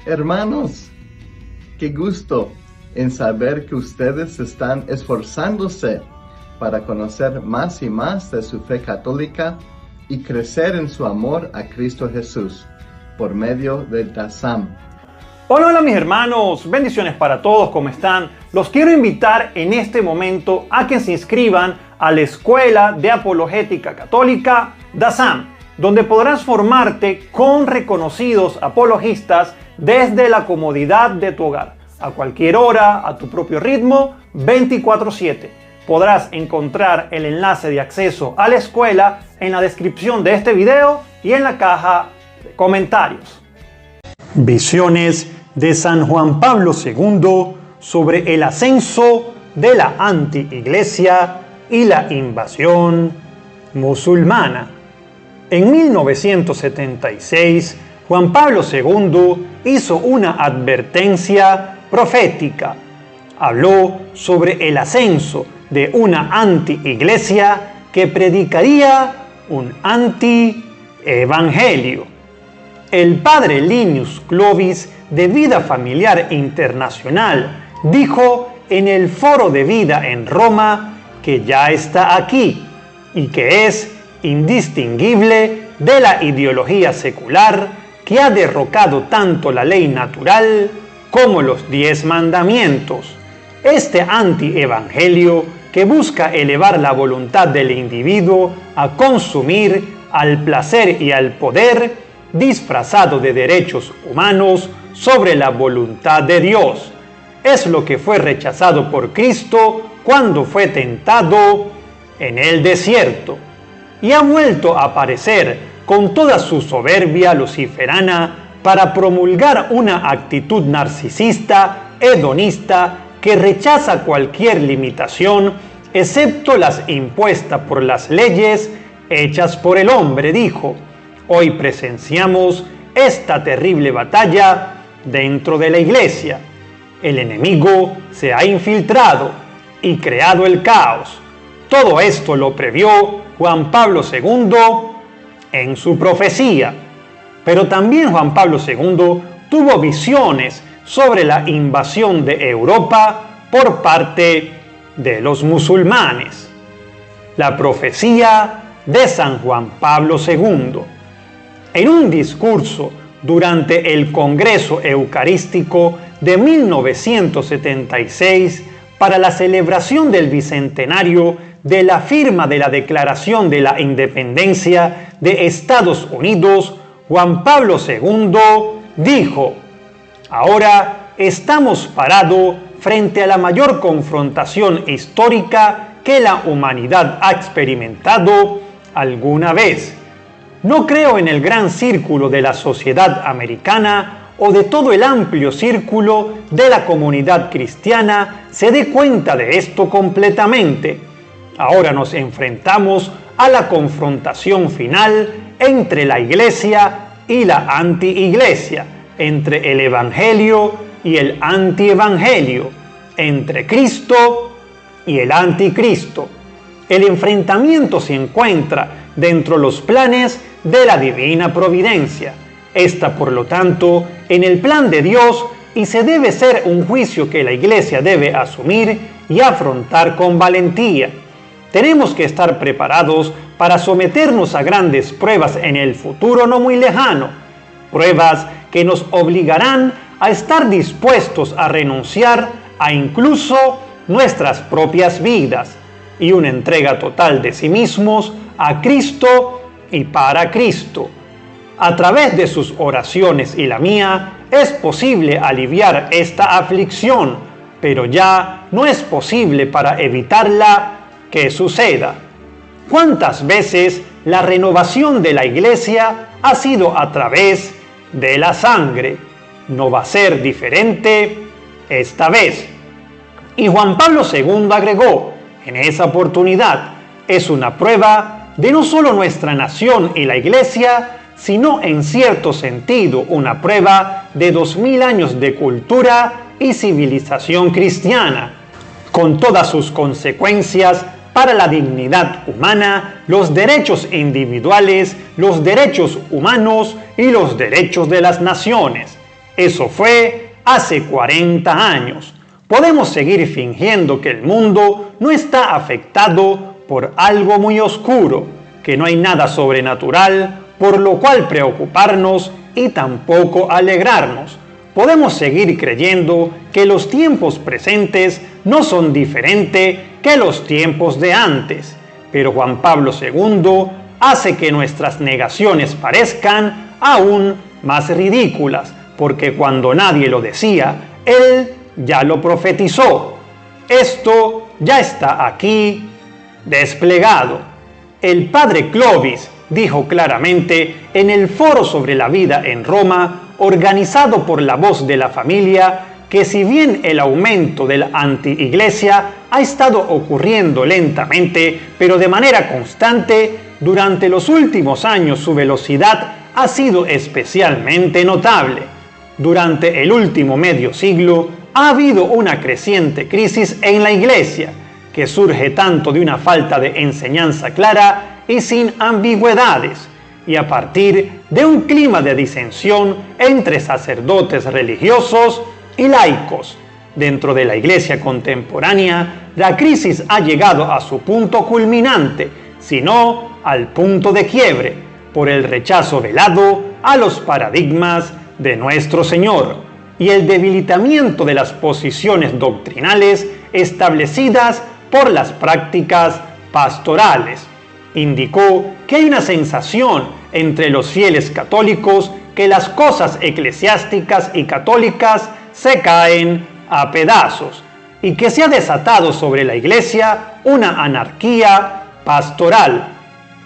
Hermanos, qué gusto en saber que ustedes están esforzándose para conocer más y más de su fe católica y crecer en su amor a Cristo Jesús por medio del DASAM. Hola mis hermanos, bendiciones para todos, ¿cómo están? Los quiero invitar en este momento a que se inscriban a la Escuela de Apologética Católica DASAM, donde podrás formarte con reconocidos apologistas desde la comodidad de tu hogar, a cualquier hora, a tu propio ritmo, 24/7. Podrás encontrar el enlace de acceso a la escuela en la descripción de este video y en la caja de comentarios. Visiones de San Juan Pablo II sobre el ascenso de la anti-iglesia y la invasión musulmana. En 1976, Juan Pablo II hizo una advertencia profética. Habló sobre el ascenso de una anti-iglesia que predicaría un anti-evangelio. El padre Linus Clovis, de Vida Familiar Internacional, dijo en el Foro de Vida en Roma que ya está aquí y que es indistinguible de la ideología secular que ha derrocado tanto la ley natural como los 10 mandamientos. Este anti-evangelio que busca elevar la voluntad del individuo a consumir al placer y al poder, disfrazado de derechos humanos sobre la voluntad de Dios. Es lo que fue rechazado por Cristo cuando fue tentado en el desierto. Y ha vuelto a aparecer con toda su soberbia luciferana para promulgar una actitud narcisista, hedonista, que rechaza cualquier limitación, excepto las impuestas por las leyes hechas por el hombre, dijo. Hoy presenciamos esta terrible batalla dentro de la iglesia. El enemigo se ha infiltrado y creado el caos. Todo esto lo previó Juan Pablo II en su profecía. Pero también Juan Pablo II tuvo visiones sobre la invasión de Europa por parte de los musulmanes. La profecía de San Juan Pablo II. En un discurso durante el Congreso Eucarístico de 1976 para la celebración del bicentenario de la firma de la Declaración de la Independencia de Estados Unidos, Juan Pablo II dijo: ahora estamos parados frente a la mayor confrontación histórica que la humanidad ha experimentado alguna vez. No creo en el gran círculo de la sociedad americana o de todo el amplio círculo de la comunidad cristiana se dé cuenta de esto completamente. Ahora nos enfrentamos a la confrontación final entre la iglesia y la anti-iglesia, entre el evangelio y el anti-evangelio, entre Cristo y el anticristo. El enfrentamiento se encuentra dentro de los planes de la divina providencia. Está, por lo tanto, en el plan de Dios y se debe ser un juicio que la iglesia debe asumir y afrontar con valentía. Tenemos que estar preparados para someternos a grandes pruebas en el futuro no muy lejano, pruebas que nos obligarán a estar dispuestos a renunciar a incluso nuestras propias vidas y una entrega total de sí mismos a Cristo y para Cristo. A través de sus oraciones y la mía es posible aliviar esta aflicción, pero ya no es posible para evitarla que suceda. ¿Cuántas veces la renovación de la iglesia ha sido a través de la sangre? No va a ser diferente esta vez. Y Juan Pablo II agregó, en esa oportunidad, es una prueba de no solo nuestra nación y la iglesia, sino en cierto sentido una prueba de 2000 años de cultura y civilización cristiana, con todas sus consecuencias para la dignidad humana, los derechos individuales, los derechos humanos y los derechos de las naciones. Eso fue hace 40 años. Podemos seguir fingiendo que el mundo no está afectado por algo muy oscuro, que no hay nada sobrenatural por lo cual preocuparnos y tampoco alegrarnos. Podemos seguir creyendo que los tiempos presentes no son diferentes que los tiempos de antes, pero Juan Pablo II hace que nuestras negaciones parezcan aún más ridículas, porque cuando nadie lo decía, él ya lo profetizó. Esto ya está aquí desplegado. El padre Clovis dijo claramente en el foro sobre la vida en Roma, organizado por la Voz de la Familia, que si bien el aumento de la anti-iglesia ha estado ocurriendo lentamente, pero de manera constante, durante los últimos años su velocidad ha sido especialmente notable. Durante el último medio siglo ha habido una creciente crisis en la iglesia, que surge tanto de una falta de enseñanza clara y sin ambigüedades, y a partir de un clima de disensión entre sacerdotes religiosos y laicos. Dentro de la iglesia contemporánea, la crisis ha llegado a su punto culminante, sino al punto de quiebre, por el rechazo velado a los paradigmas de nuestro Señor y el debilitamiento de las posiciones doctrinales establecidas por las prácticas pastorales. Indicó que hay una sensación entre los fieles católicos que las cosas eclesiásticas y católicas se caen a pedazos y que se ha desatado sobre la iglesia una anarquía pastoral.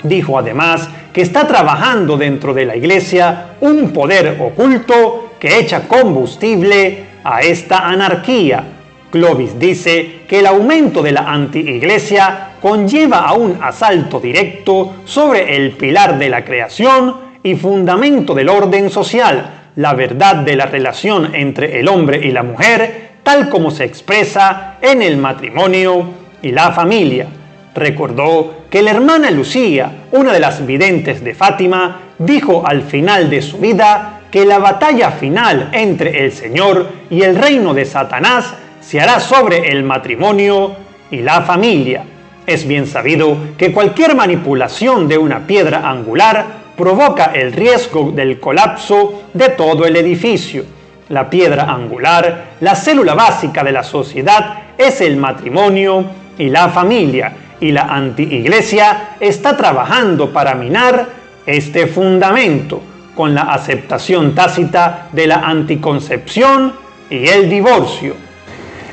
Dijo además que está trabajando dentro de la iglesia un poder oculto que echa combustible a esta anarquía. Clovis dice que el aumento de la anti-iglesia conlleva a un asalto directo sobre el pilar de la creación y fundamento del orden social, la verdad de la relación entre el hombre y la mujer, tal como se expresa en el matrimonio y la familia. Recordó que la hermana Lucía, una de las videntes de Fátima, dijo al final de su vida que la batalla final entre el Señor y el reino de Satanás se hará sobre el matrimonio y la familia. Es bien sabido que cualquier manipulación de una piedra angular provoca el riesgo del colapso de todo el edificio. La piedra angular, la célula básica de la sociedad, es el matrimonio y la familia, y la anti-iglesia está trabajando para minar este fundamento con la aceptación tácita de la anticoncepción y el divorcio.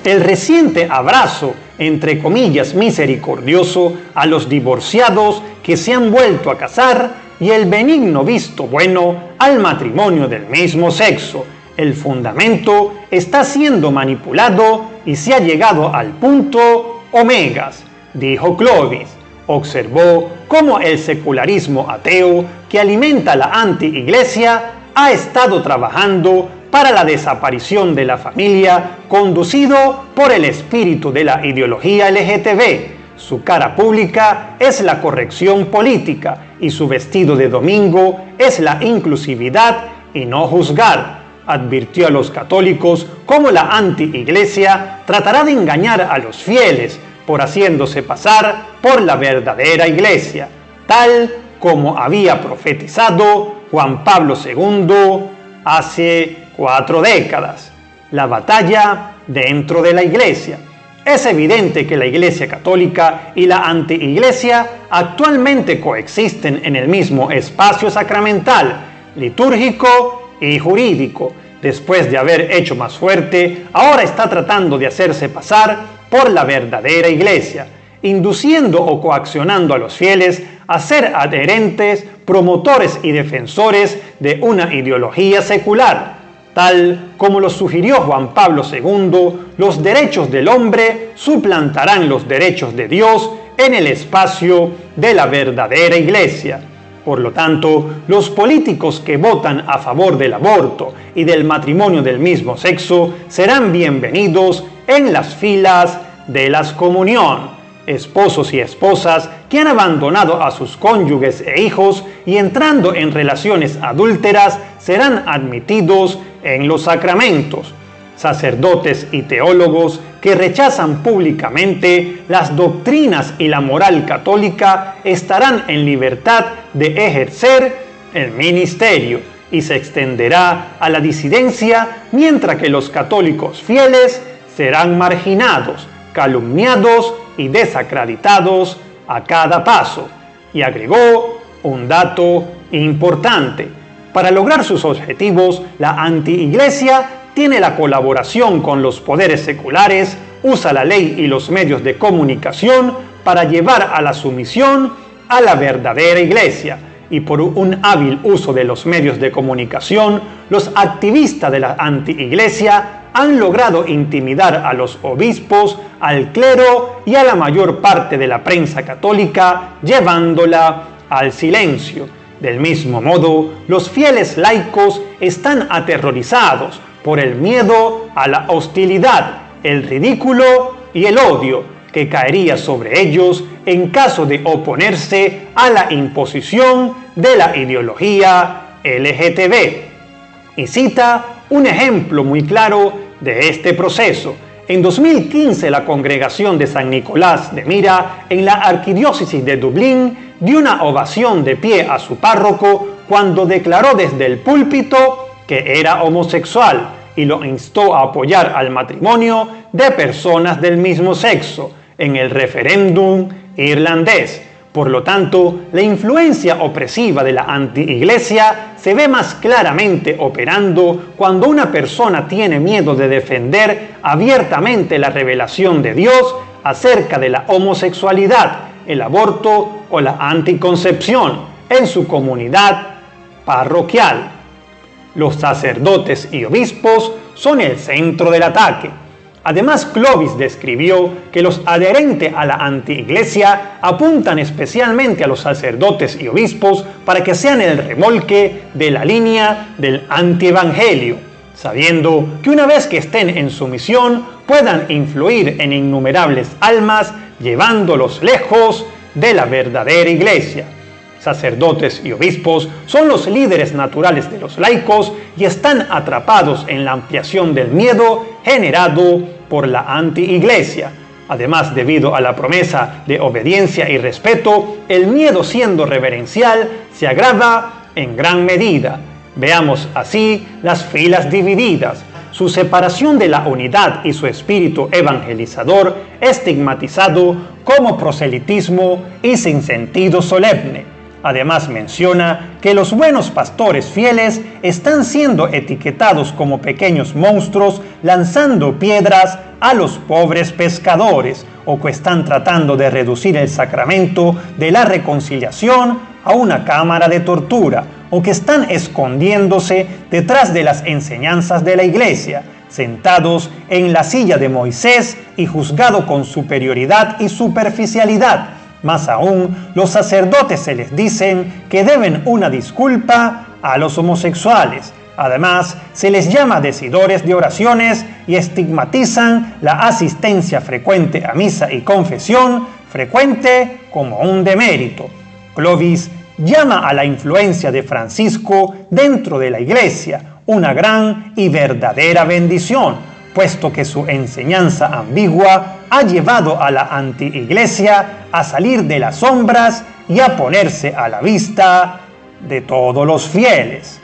El reciente abrazo, entre comillas, misericordioso a los divorciados que se han vuelto a casar y el benigno visto bueno al matrimonio del mismo sexo. El fundamento está siendo manipulado y se ha llegado al punto omegas, dijo Clovis. Observó cómo el secularismo ateo que alimenta la anti-iglesia ha estado trabajando para la desaparición de la familia, conducido por el espíritu de la ideología LGTB. Su cara pública es la corrección política y su vestido de domingo es la inclusividad y no juzgar. Advirtió a los católicos cómo la anti-iglesia tratará de engañar a los fieles por haciéndose pasar por la verdadera iglesia, tal como había profetizado Juan Pablo II hace 4 décadas. La batalla dentro de la iglesia. Es evidente que la iglesia católica y la anti-iglesia actualmente coexisten en el mismo espacio sacramental, litúrgico y jurídico. Después de haber hecho más fuerte, ahora está tratando de hacerse pasar por la verdadera iglesia, induciendo o coaccionando a los fieles a ser adherentes, promotores y defensores de una ideología secular. Tal como lo sugirió Juan Pablo II, los derechos del hombre suplantarán los derechos de Dios en el espacio de la verdadera iglesia. Por lo tanto, los políticos que votan a favor del aborto y del matrimonio del mismo sexo serán bienvenidos en las filas de la excomunión. Esposos y esposas que han abandonado a sus cónyuges e hijos y entrando en relaciones adúlteras serán admitidos en los sacramentos. Sacerdotes y teólogos que rechazan públicamente las doctrinas y la moral católica estarán en libertad de ejercer el ministerio y se extenderá a la disidencia, mientras que los católicos fieles serán marginados, calumniados y desacreditados a cada paso. Y agregó un dato importante: para lograr sus objetivos, la antiiglesia tiene la colaboración con los poderes seculares, usa la ley y los medios de comunicación para llevar a la sumisión a la verdadera iglesia. Y por un hábil uso de los medios de comunicación, los activistas de la antiiglesia han logrado intimidar a los obispos, al clero y a la mayor parte de la prensa católica, llevándola al silencio. Del mismo modo, los fieles laicos están aterrorizados por el miedo a la hostilidad, el ridículo y el odio que caería sobre ellos en caso de oponerse a la imposición de la ideología LGTB. Y cita un ejemplo muy claro de este proceso. En 2015, la congregación de San Nicolás de Myra en la arquidiócesis de Dublín dio una ovación de pie a su párroco cuando declaró desde el púlpito que era homosexual y lo instó a apoyar al matrimonio de personas del mismo sexo en el referéndum irlandés. Por lo tanto, la influencia opresiva de la antiiglesia se ve más claramente operando cuando una persona tiene miedo de defender abiertamente la revelación de Dios acerca de la homosexualidad, el aborto o la anticoncepción en su comunidad parroquial. Los sacerdotes y obispos son el centro del ataque. Además, Clovis describió que los adherentes a la antiiglesia apuntan especialmente a los sacerdotes y obispos para que sean el remolque de la línea del antievangelio, sabiendo que una vez que estén en su misión puedan influir en innumerables almas, llevándolos lejos de la verdadera iglesia. Sacerdotes y obispos son los líderes naturales de los laicos y están atrapados en la ampliación del miedo generado por la antiiglesia. Además, debido a la promesa de obediencia y respeto, el miedo, siendo reverencial, se agrava en gran medida. Veamos así las filas divididas, su separación de la unidad y su espíritu evangelizador estigmatizado como proselitismo y sin sentido solemne. Además, menciona que los buenos pastores fieles están siendo etiquetados como pequeños monstruos lanzando piedras a los pobres pescadores, o que están tratando de reducir el sacramento de la reconciliación a una cámara de tortura, o que están escondiéndose detrás de las enseñanzas de la iglesia, sentados en la silla de Moisés y juzgado con superioridad y superficialidad. Más aún, los sacerdotes se les dicen que deben una disculpa a los homosexuales. Además, se les llama decidores de oraciones y estigmatizan la asistencia frecuente a misa y confesión frecuente como un demérito. Clovis llama a la influencia de Francisco dentro de la iglesia una gran y verdadera bendición, puesto que su enseñanza ambigua ha llevado a la antiiglesia a salir de las sombras y a ponerse a la vista de todos los fieles.